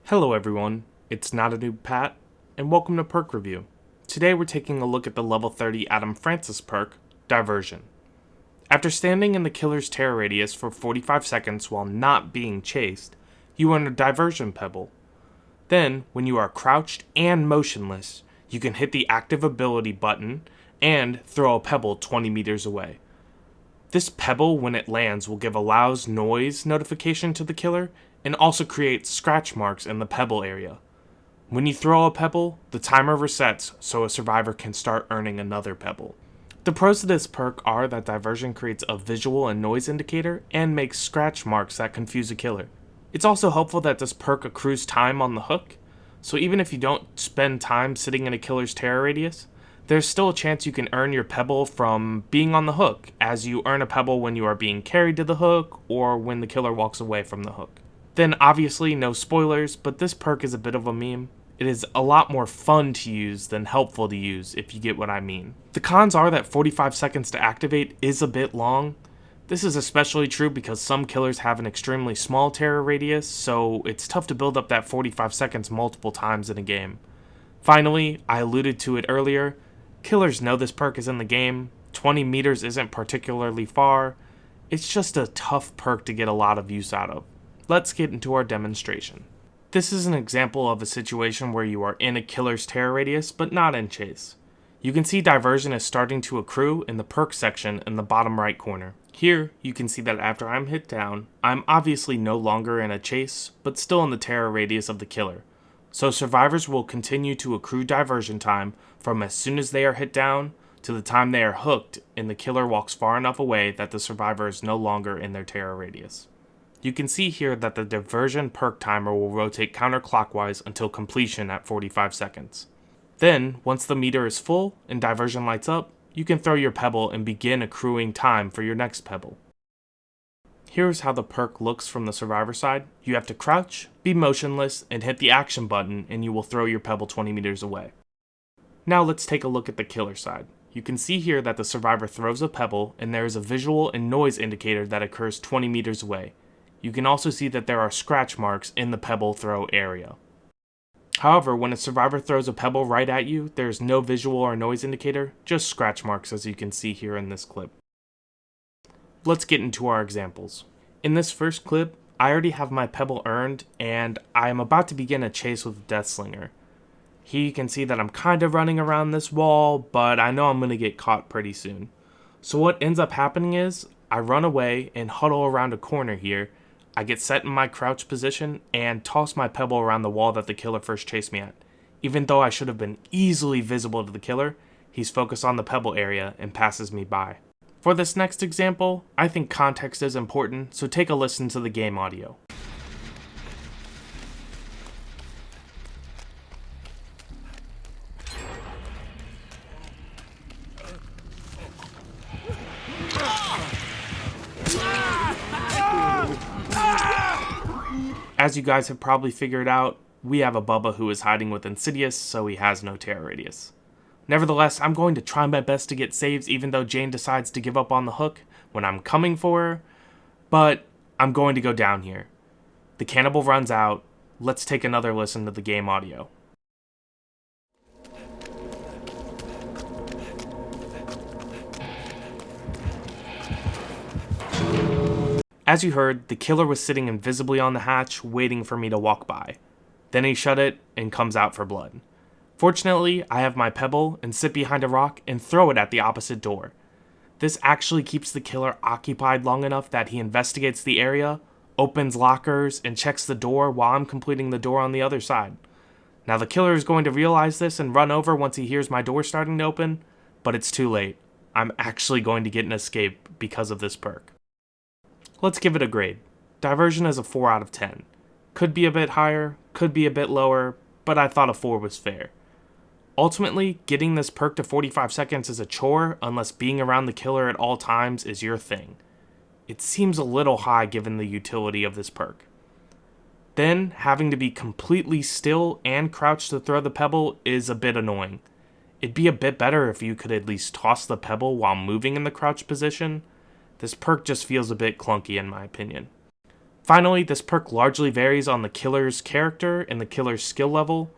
Hello everyone, it's NotaNoobPat, and welcome to Perk Review. Today we're taking a look at the level 30 Adam Francis perk, Diversion. After standing in the killer's terror radius for 45 seconds while not being chased, you earn a Diversion Pebble. Then, when you are crouched and motionless, you can hit the active ability button and throw a pebble 20 meters away. This pebble, when it lands, will give a loud noise notification to the killer and also create scratch marks in the pebble area. When you throw a pebble, the timer resets so a survivor can start earning another pebble. The pros of this perk are that Diversion creates a visual and noise indicator and makes scratch marks that confuse a killer. It's also helpful that this perk accrues time on the hook, so even if you don't spend time sitting in a killer's terror radius, there's still a chance you can earn your pebble from being on the hook, as you earn a pebble when you are being carried to the hook or when the killer walks away from the hook. Then obviously no spoilers, but this perk is a bit of a meme. It is a lot more fun to use than helpful to use, if you get what I mean. The cons are that 45 seconds to activate is a bit long. This is especially true because some killers have an extremely small terror radius, so it's tough to build up that 45 seconds multiple times in a game. Finally, I alluded to it earlier, killers know this perk is in the game. 20 meters isn't particularly far. It's just a tough perk to get a lot of use out of. Let's get into our demonstration. This is an example of a situation where you are in a killer's terror radius, but not in chase. You can see Diversion is starting to accrue in the perk section in the bottom right corner. Here, you can see that after I'm hit down, I'm obviously no longer in a chase, but still in the terror radius of the killer. So survivors will continue to accrue Diversion time from as soon as they are hit down to the time they are hooked and the killer walks far enough away that the survivor is no longer in their terror radius. You can see here that the Diversion perk timer will rotate counterclockwise until completion at 45 seconds. Then, once the meter is full and Diversion lights up, you can throw your pebble and begin accruing time for your next pebble. Here's how the perk looks from the survivor side. You have to crouch, be motionless, and hit the action button and you will throw your pebble 20 meters away. Now let's take a look at the killer side. You can see here that the survivor throws a pebble and there is a visual and noise indicator that occurs 20 meters away. You can also see that there are scratch marks in the pebble throw area. However, when a survivor throws a pebble right at you, there is no visual or noise indicator, just scratch marks as you can see here in this clip. Let's get into our examples. In this first clip, I already have my pebble earned and I am about to begin a chase with Deathslinger. Here you can see that I'm kind of running around this wall, but I know I'm going to get caught pretty soon. So what ends up happening is, I run away and huddle around a corner here. I get set in my crouch position and toss my pebble around the wall that the killer first chased me at. Even though I should have been easily visible to the killer, he's focused on the pebble area and passes me by. For this next example, I think context is important, so take a listen to the game audio. As you guys have probably figured out, we have a Bubba who is hiding with Insidious, so he has no terror radius. Nevertheless, I'm going to try my best to get saves even though Jane decides to give up on the hook when I'm coming for her, but I'm going to go down here. The cannibal runs out. Let's take another listen to the game audio. As you heard, the killer was sitting invisibly on the hatch, waiting for me to walk by. Then he shut it and comes out for blood. Fortunately, I have my pebble and sit behind a rock and throw it at the opposite door. This actually keeps the killer occupied long enough that he investigates the area, opens lockers, and checks the door while I'm completing the door on the other side. Now the killer is going to realize this and run over once he hears my door starting to open, but it's too late. I'm actually going to get an escape because of this perk. Let's give it a grade. Diversion is a 4 out of 10. Could be a bit higher, could be a bit lower, but I thought a 4 was fair. Ultimately, getting this perk to 45 seconds is a chore unless being around the killer at all times is your thing. It seems a little high given the utility of this perk. Then, having to be completely still and crouched to throw the pebble is a bit annoying. It'd be a bit better if you could at least toss the pebble while moving in the crouch position. This perk just feels a bit clunky in my opinion. Finally, this perk largely varies on the killer's character and the killer's skill level.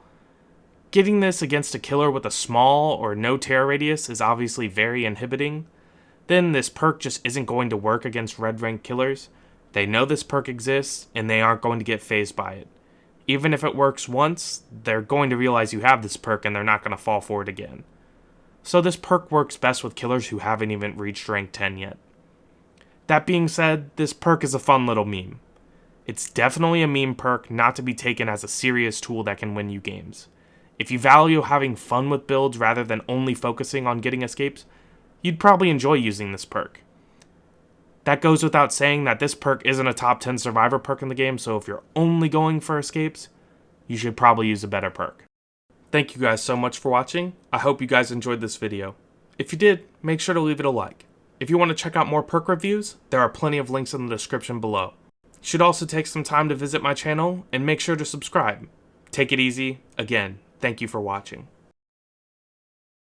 Getting this against a killer with a small or no terror radius is obviously very inhibiting. Then this perk just isn't going to work against red rank killers. They know this perk exists and they aren't going to get fazed by it. Even if it works once, they're going to realize you have this perk and they're not going to fall for it again. So this perk works best with killers who haven't even reached rank 10 yet. That being said, this perk is a fun little meme. It's definitely a meme perk, not to be taken as a serious tool that can win you games. If you value having fun with builds rather than only focusing on getting escapes, you'd probably enjoy using this perk. That goes without saying that this perk isn't a top 10 survivor perk in the game, so if you're only going for escapes, you should probably use a better perk. Thank you guys so much for watching. I hope you guys enjoyed this video. If you did, make sure to leave it a like. If you want to check out more perk reviews, there are plenty of links in the description below. You should also take some time to visit my channel and make sure to subscribe. Take it easy. Again, thank you for watching.